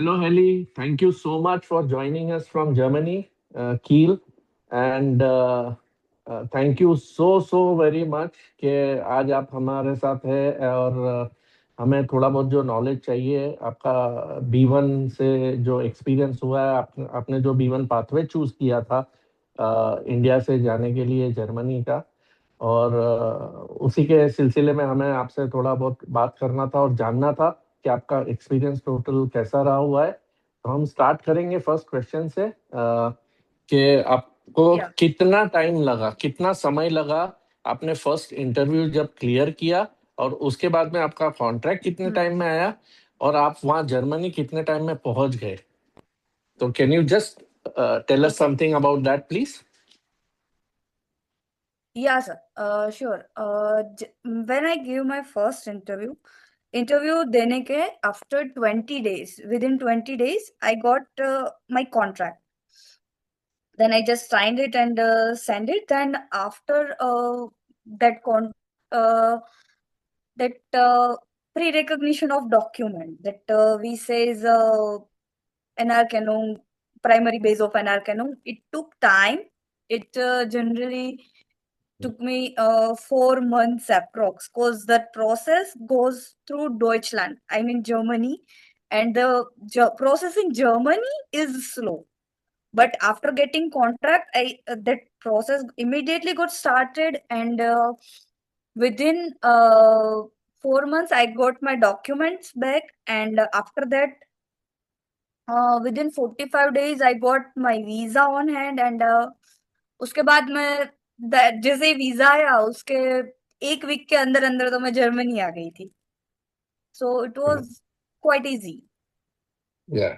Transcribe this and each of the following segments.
Hello, Heli. Thank you so much for joining us from Germany, Kiel. And thank you so very much कि आज आप हमारे साथ है और हमें थोड़ा बहुत जो नॉलेज चाहिए आपका B1 से जो एक्सपीरियंस हुआ है आपने जो B1 पाथवे चूज किया था इंडिया से जाने के लिए जर्मनी का और उसी के सिलसिले में हमें आपसे थोड़ा बहुत बात करना था और जानना था कि आपका एक्सपीरियंस टोटल कैसा रहा हुआ है। तो हम स्टार्ट करेंगे फर्स्ट क्वेश्चन से कि आपको Yeah. कितना टाइम लगा, कितना समय लगा आपने फर्स्ट इंटरव्यू जब क्लियर किया और उसके बाद में आपका कॉन्ट्रैक्ट कितने टाइम में आया और आप वहां जर्मनी कितने टाइम में पहुंच गए? तो can you just tell us something about that please? Yeah, sir. Sure. When I gave my first interview देने के after 20 days, within 20 days, I got my contract. Then I just signed it and sent it. Then after that uh, that pre-recognition of document that we say is NR primary base of NR it took time. It generally took me 4 months approx because that process goes through Deutschland, I mean Germany, and the process in Germany is slow. But after getting contract, I that process immediately got started, and within 4 months, I got my documents back, and after that, within 45 days, I got my visa on hand, and उसके बाद मैं जैसे ही visa आया उसके एक week के अंदर अंदर तो मैं जर्मनी आ गई थी. So it was quite easy. या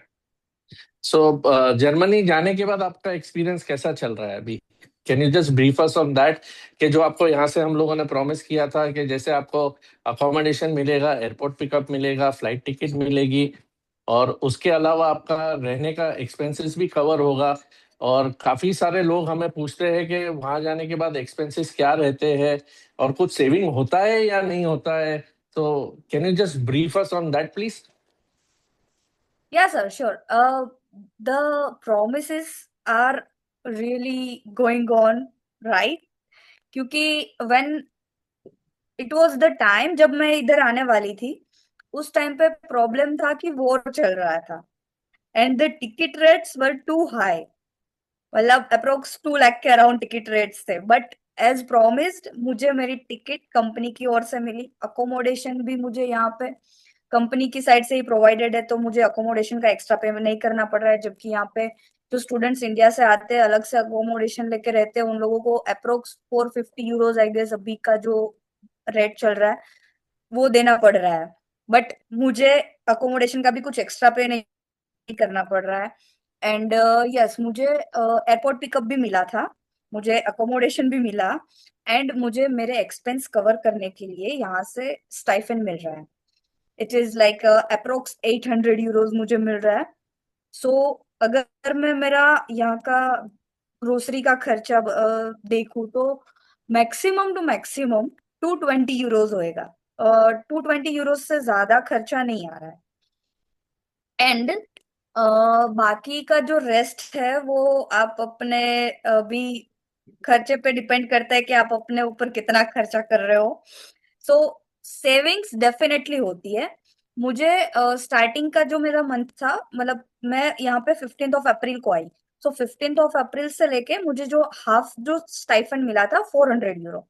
सो जर्मनी जाने के बाद आपका एक्सपीरियंस कैसा चल रहा है अभी? Can you just brief us on that कि जो आपको यहाँ से हम लोगों ने प्रॉमिस किया था कि जैसे आपको अकोमोडेशन मिलेगा, एयरपोर्ट पिकअप मिलेगा, फ्लाइट टिकट मिलेगी और उसके अलावा आपका रहने का एक्सपेंसेस भी कवर होगा। और काफी सारे लोग हमें पूछते हैं कि वहां जाने के बाद एक्सपेंसेस क्या रहते हैं और कुछ सेविंग होता है या नहीं होता है। तो can you just brief us on that please? Yeah, sir, sure. The promises are really going on, right? क्योंकि when it was the time जब मैं इधर आने वाली थी, उस टाइम पे प्रॉब्लम था कि वॉर चल रहा था and the ticket rates were too high. मतलब अप्रोक्स 2 लाख के अराउंड टिकट रेट्स थे. बट एज प्रोमिस्ड मुझे मेरी टिकट कंपनी की ओर से मिली. अकोमोडेशन भी मुझे यहाँ पे कंपनी की साइड से ही प्रोवाइडेड है, तो मुझे अकोमोडेशन का एक्स्ट्रा पेमेंट नहीं करना पड़ रहा है. जबकि यहाँ पे जो स्टूडेंट्स इंडिया से आते हैं अलग से अकोमोडेशन लेके रहते हैं, उन लोगों को अप्रोक्स 450 यूरोज आई गेस अभी का जो रेट चल रहा है वो देना पड़ रहा है. बट मुझे अकोमोडेशन का भी कुछ एक्स्ट्रा पे नहीं करना पड़ रहा है. एंड यस मुझे एयरपोर्ट पिकअप भी मिला था, मुझे अकोमोडेशन भी मिला, एंड मुझे मेरे एक्सपेंस कवर करने के लिए यहाँ से स्टाइफन मिल रहा है. It is like approx 800 euros मुझे मिल रहा है. सो अगर मैं मेरा यहाँ का ग्रोसरी का खर्चा देखूं तो मैक्सिमम टू मैक्सिमम 220 यूरोज होएगा. 220 यूरोज से ज्यादा खर्चा नहीं आ रहा है. एंड बाकी का जो रेस्ट है वो आप अपने अभी खर्चे पे डिपेंड करता है कि आप अपने ऊपर कितना खर्चा कर रहे हो. सो सेविंग्स डेफिनेटली होती है. मुझे स्टार्टिंग का जो मेरा मंथ था, मतलब मैं यहाँ पे 15 अप्रैल को आई. सो 15 अप्रैल से लेके मुझे जो हाफ जो स्टाइफंड मिला था 400 यूरो,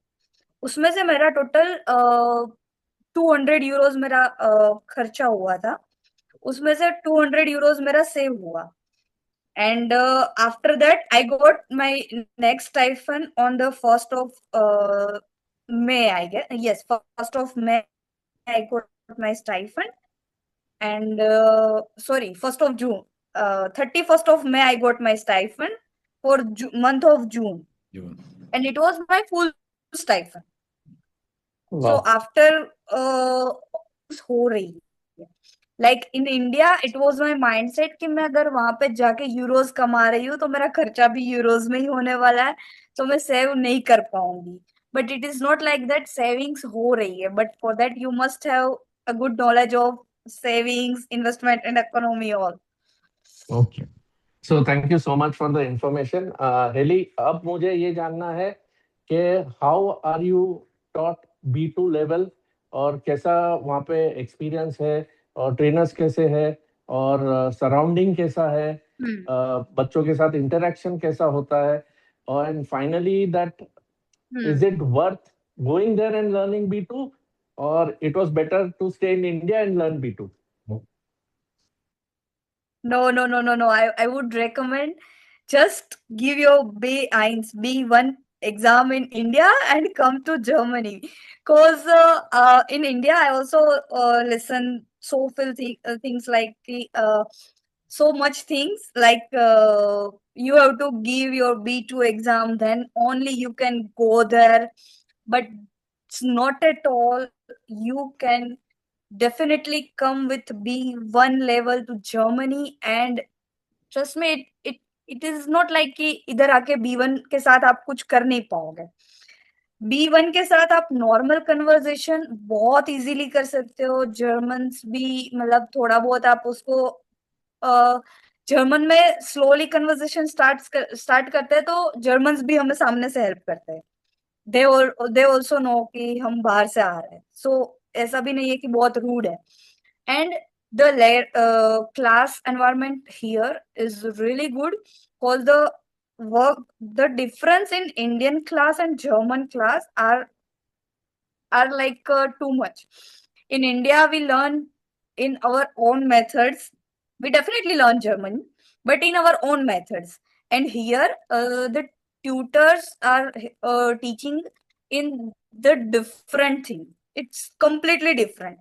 उसमें से मेरा टोटल 200 यूरोज मेरा खर्चा हुआ था. उसमें से 200 यूरोज मेरा सेव हुआ. And after that I got my next stipend on the 1st of May, I guess. Yes, 1st of May I got my stipend. And sorry, 1st of June, 31st of May I got my stipend for month of June. And it was my full stipend. So after हो रही है, like in India it was my mindset कि मैं अगर वहां पे जाके euros कमा रही हूँ तो मेरा खर्चा भी यूरोज में ही होने वाला है, तो मैं सेव नहीं कर पाऊंगी. But it is not like that. Savings हो रही है, but for that you must have a good knowledge of savings, investment, and economy all. Okay. So thank you so much for the information. Heli, अब मुझे ये जानना है कि how are you taught B2 level और कैसा वहाँ पे एक्सपीरियंस है और ट्रेनर्स कैसे है और सराउंडिंग कैसा है, बच्चों के साथ इंटरेक्शन कैसा होता है और and finally that is it worth going there and learning B2 or it was better to stay in India and learn B2? No, no, no, no, no. I would recommend just give your B1, B1 exam in India and come to Germany. Because in India, I also listen so things like so much things like you have to give your B2 exam, then only you can go there. But it's not at all. You can definitely come with B1 level to Germany and trust me it is not like कि इधर आके B1 के साथ आप कुछ कर नहीं पाओगे. B1 के साथ आप नॉर्मल कन्वर्सेशन बहुत इजीली कर सकते हो. जर्मन्स भी मतलब थोड़ा बहुत आप उसको जर्मन में स्लोली कन्वर्सेशन स्टार्ट करते हैं तो जर्मन्स भी हमें सामने से हेल्प करते हैं. दे ऑल्सो नो कि हम बाहर से आ रहे हैं. सो ऐसा भी नहीं है कि बहुत रूड है. And the class environment here is really good because the difference in Indian class and German class are like too much. In India, we learn in our own methods. We definitely learn German, but in our own methods. And here, the tutors are teaching in the different thing. It's completely different.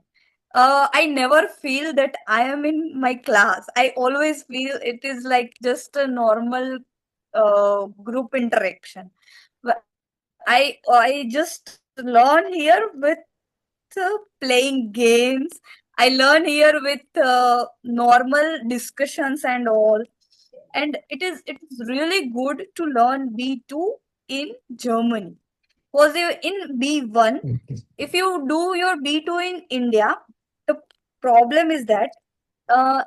I never feel that I am in my class. I always feel it is like just a normal group interaction. I just learn here with playing games. I learn here with normal discussions and all. And it is really good to learn B2 in Germany. Because in B1, if you do your B2 in India, the problem is that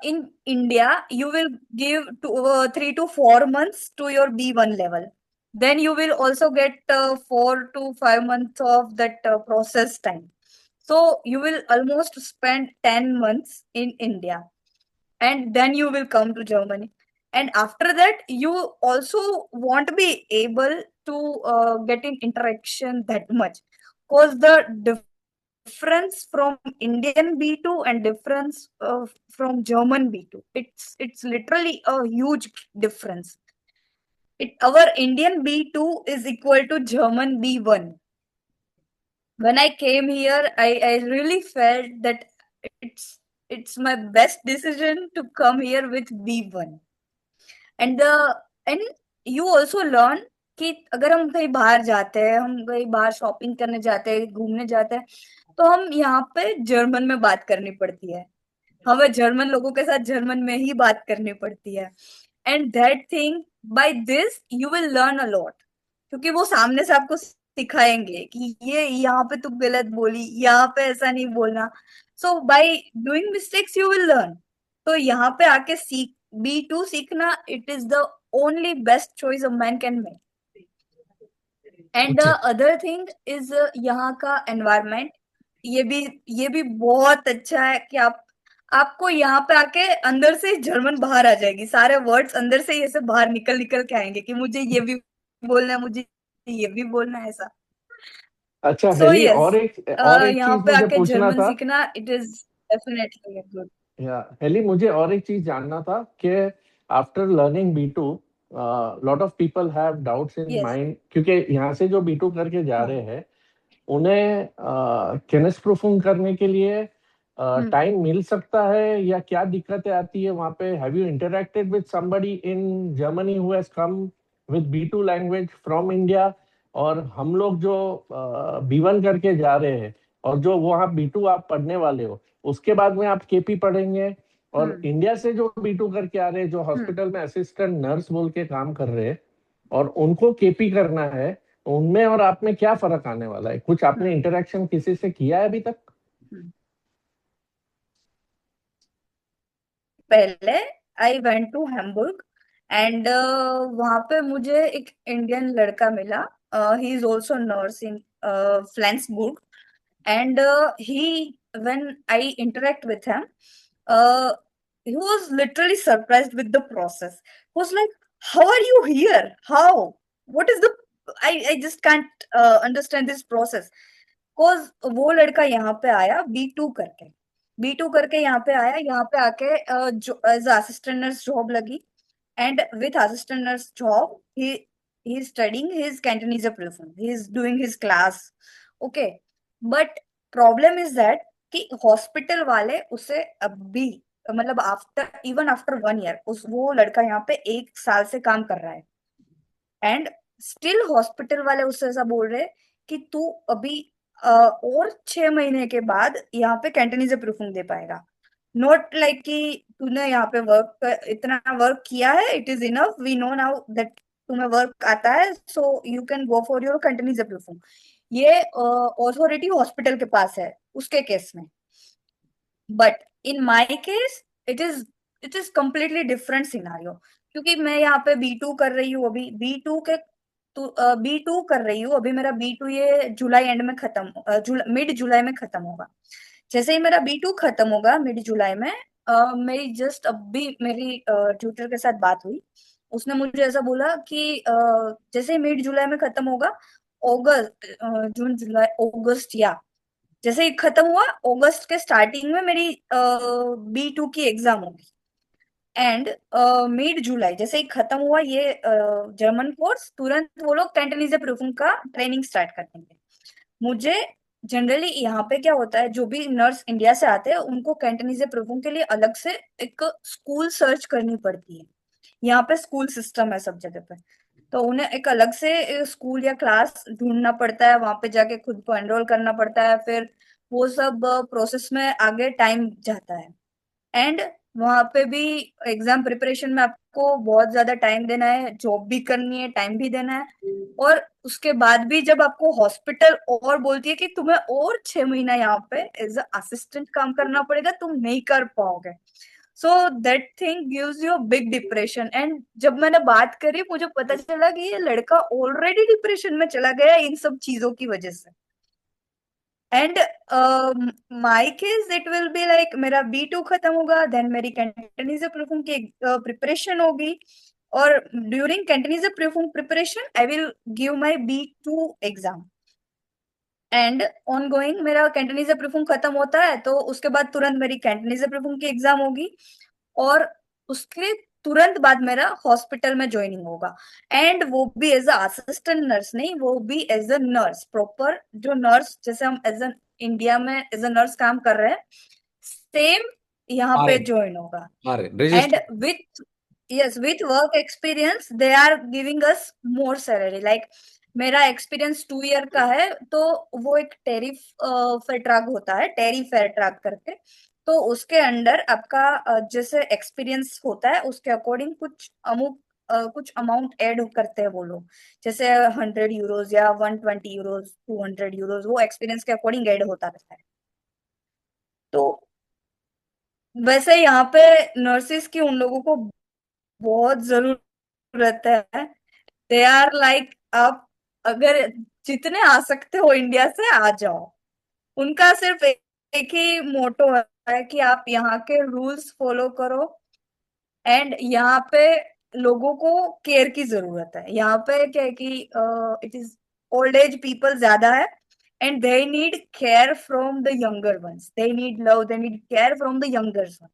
in India, you will give 3 to 4 months to your B1 level. Then you will also get 4 to 5 months of that process time. So you will almost spend 10 months in India and then you will come to Germany. And after that, you also won't be able to get in interaction that much because the difference from Indian B2 and difference from German B2, it's literally a huge difference. Our Indian B2 is equal to German B1. When I came here, I really felt that it's it's my best decision to come here with B1. And and you also learn कि अगर हम कहीं बाहर जाते हैं, हम कहीं बाहर शॉपिंग करने जाते हैं, घूमने जाते हैं, तो हम यहाँ पे जर्मन में बात करनी पड़ती है. हमें जर्मन लोगों के साथ जर्मन में ही बात करनी पड़ती है. And that thing by this you will learn a lot क्योंकि वो सामने से आपको सिखाएंगे कि ये यहाँ पे तू गलत बोली, यहाँ पे ऐसा नहीं बोलना. So by doing mistakes you will learn. तो यहाँ पे आके B2 सीखना it is the only best choice a man can make. And the other thing is यहाँ का एनवायरमेंट. ये भी बहुत अच्छा है कि आपको यहाँ पे आके अंदर से जर्मन बाहर आ जाएगी. सारे वर्ड्स अंदर से ऐसे बाहर निकल निकल के आएंगे कि मुझे ये भी बोलना है, मुझे ये भी बोलना है ऐसा. अच्छा सो हेली, यस, और एक यहाँ चीज पे मुझे आके पूछना जर्मन था. सीखना इट इज डेफिनेटली गुड. या हेली, मुझे और एक चीज जानना था कि after learning B2 lot of people have doubts in yes. Mind क्योंकि यहाँ से जो B2 करके जा रहे हैं उन्हें केनेस प्रूफिंग करने के लिए टाइम मिल सकता है या क्या दिक्कतें आती है वहां पे. Have you interacted with somebody in Germany who has come with B2 language from India, और हम लोग जो B1 करके जा रहे हैं और जो वहाँ B2 आप पढ़ने वाले हो उसके बाद में आप केपी पढ़ेंगे, और इंडिया से जो B2 करके आ रहे हैं जो हॉस्पिटल में असिस्टेंट नर्स बोल के काम कर रहे हैं और उनको केपी करना है, उनमें और आप में क्या फर्क आने वाला है? कुछ आपने इंटरेक्शन किसी से किया है अभी तक? पहले I went to Hamburg and वहां पे मुझे एक इंडियन लड़का मिला. He is also nurse in Flensburg. And he when I interact with him, he was literally surprised with the process. He was like, how are you here? How? What is the I just can't understand this process. Cause वो लड़का यहाँ पे आया B2 करके यहाँ पे आया. यहाँ पे आके एज असिस्टेंट नर्स जॉब लगी. And with assistant nurse job, he is studying his Cantonese proofing. He is doing his class. Okay, but problem is that कि हॉस्पिटल वाले उसे अभी मतलब आफ्टर 1 year उस वो लड़का यहाँ पे 1 साल से काम कर रहा है. एंड स्टिल हॉस्पिटल वाले उससे ऐसा बोल रहे कि तू अभी और 6 महीने के बाद यहाँ पे कैंटनीज प्रूफिंग दे पाएगा. नॉट लाइक कि तूने यहाँ पे इतना वर्क किया है, it is enough, we know now that तुम्हें वर्क आता है, so you can go for your Cantonese proofing. ये अथॉरिटी हॉस्पिटल के पास है उसके केस में. But in my case it is completely different scenario. क्योंकि मैं यहाँ पे B2 कर रही हूँ अभी. B2 कर रही हूँ अभी. मेरा B2 ये जुलाई एंड में मिड जुलाई में खत्म होगा. जैसे ही मेरा B2 खत्म होगा मिड जुलाई में, मेरी जस्ट अभी मेरी ट्यूटर के साथ बात हुई. उसने मुझे ऐसा बोला कि जैसे ही मिड जुलाई में खत्म होगा, जून जुलाई अगस्त या जैसे ही खत्म हुआ अगस्त के स्टार्टिंग में मेरी B2 की एग्जाम होगी. एंड मिड जुलाई जैसे ही खत्म हुआ ये जर्मन कोर्स, तुरंत वो लोग कैंटनीज प्रूफिंग का ट्रेनिंग स्टार्ट कर देंगे. मुझे जनरली यहाँ पे क्या होता है, जो भी नर्स इंडिया से आते हैं उनको कैंटनीज प्रूफिंग के लिए अलग से एक स्कूल सर्च करनी पड़ती है. यहाँ पे स्कूल सिस्टम है सब जगह पे, तो उन्हें एक अलग से स्कूल या क्लास ढूंढना पड़ता है. वहां पे जाके खुद को एनरोल करना पड़ता है. फिर वो सब प्रोसेस में आगे टाइम जाता है. एंड वहां पे भी एग्जाम प्रिपरेशन में आपको बहुत ज्यादा टाइम देना है, जॉब भी करनी है, टाइम भी देना है. और उसके बाद भी जब आपको हॉस्पिटल और बोलती है कि तुम्हें और 6 महीना यहाँ पे एज असिस्टेंट काम करना पड़ेगा, तुम नहीं कर पाओगे. So that thing gives you big depression. And जब मैंने बात करी मुझे पता चला कि ये लड़का ऑलरेडी डिप्रेशन में चला गया इन सब चीजों की वजह से. And my case it will be like मेरा B2 खत्म होगा, देन मेरी कैंटनीज प्रूफिंग की प्रिपरेशन होगी. और during Cantonese proofing preparation I will give my B2 exam. And on going मेरा कैंटनीज प्रूफिंग खत्म होता है तो उसके बाद तुरंत मेरी कैंटनीज प्रूफिंग की एग्जाम होगी. और उसके तुरंत बाद मेरा हॉस्पिटल में ज्वाइनिंग होगा. एंड वो भी एज असिस्टेंट नर्स नहीं, वो भी एज अ नर्स प्रॉपर. जो नर्स जैसे हम एज अ इंडिया में एज अ नर्स काम कर रहे हैं, सेम यहाँ पे ज्वाइन होगा. And with yes with work experience they are giving us more salary. Like मेरा एक्सपीरियंस 2 year का है, तो वो एक टेरिफ फेट्राग होता है, टेरी फेट्राग करके. तो उसके अंडर आपका जैसे एक्सपीरियंस होता है उसके अकॉर्डिंग कुछ अमाउंट ऐड करते हैं वो लोग. जैसे 100 euros या 120 euros 200 euros वो एक्सपीरियंस के अकॉर्डिंग ऐड होता रहता है. तो वैसे यहाँ पे नर्सिस की उन लोगों को बहुत जरूरत है. दे आर लाइक आप अगर जितने आ सकते हो इंडिया से आ जाओ. उनका सिर्फ एक ही मोटो है कि आप यहाँ के रूल्स फॉलो करो. एंड यहाँ पे लोगों को केयर की जरूरत है. यहाँ पे क्या है कि it is old age people ज्यादा है. And they need care from the younger ones. They need love, they need care from the younger one.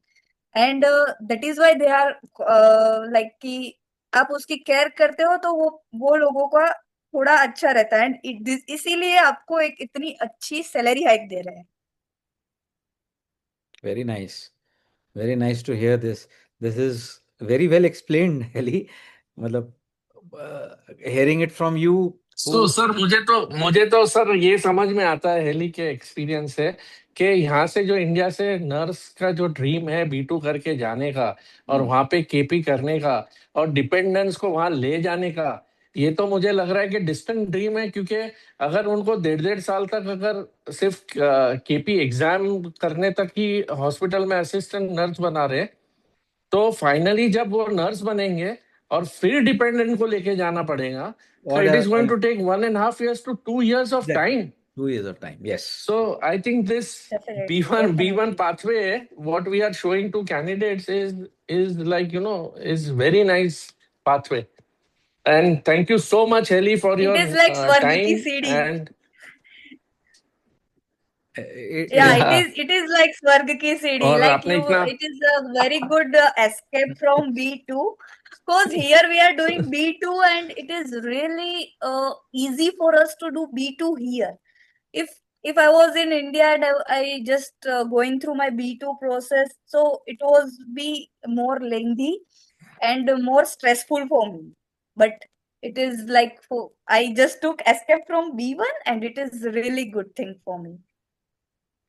And that is why they are like कि आप उसकी केयर करते हो तो वो लोगों का थोड़ा अच्छा रहता है. एंड इसीलिए आपको एक इतनी अच्छी सैलरी हाइक दे रहे हैं. Very nice. Very nice to hear this. This is very well explained, Heli. मतलब hearing it from you. तो सर मुझे तो सर ये समझ में आता है हेली के एक्सपीरियंस से कि यहाँ से जो इंडिया से नर्स का जो ड्रीम है B2 करके जाने का और वहां पे KP करने का और डिपेंडेंस को वहां ले जाने का, ये तो मुझे लग रहा है कि डिस्टेंट ड्रीम है. क्योंकि अगर उनको 1.5 साल तक अगर सिर्फ KP एग्जाम करने तक ही हॉस्पिटल में असिस्टेंट नर्स बना रहे तो फाइनली जब वो नर्स बनेंगे और फिर डिपेंडेंट को लेके जाना पड़ेगा, so it is going to take 1.5 years to 2 years of time. 2 years of time, yes. So I think this Definitely, B1 definitely. pathway, what we are showing to candidates is like, is very nice pathway. And thank you so much, Heli, for It your is like Swarg ki time. seedhi. And Yeah, Yeah. it is like Swarg ki seedhi. और Like आपने इतना it is a very good escape from B2. Because here we are doing B2 and it is really easy for us to do B2 here. If I was in India and I just going through my B2 process, so it was be more lengthy and more stressful for me. But it is like I just took escape from B1 and it is really good thing for me.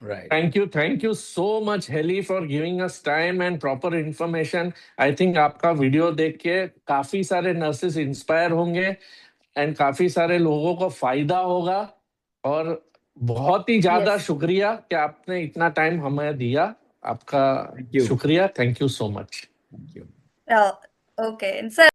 Right. Thank you so much, Heli, for giving us time and proper information. I think आपका video देख के काफी सारे nurses inspire होंगे and काफी सारे लोगों को फायदा होगा। और बहुत ही ज्यादा Yes. शुक्रिया कि आपने इतना टाइम हमें दिया। आपका Thank you. शुक्रिया। Thank you so much. Thank you. Okay. And sir,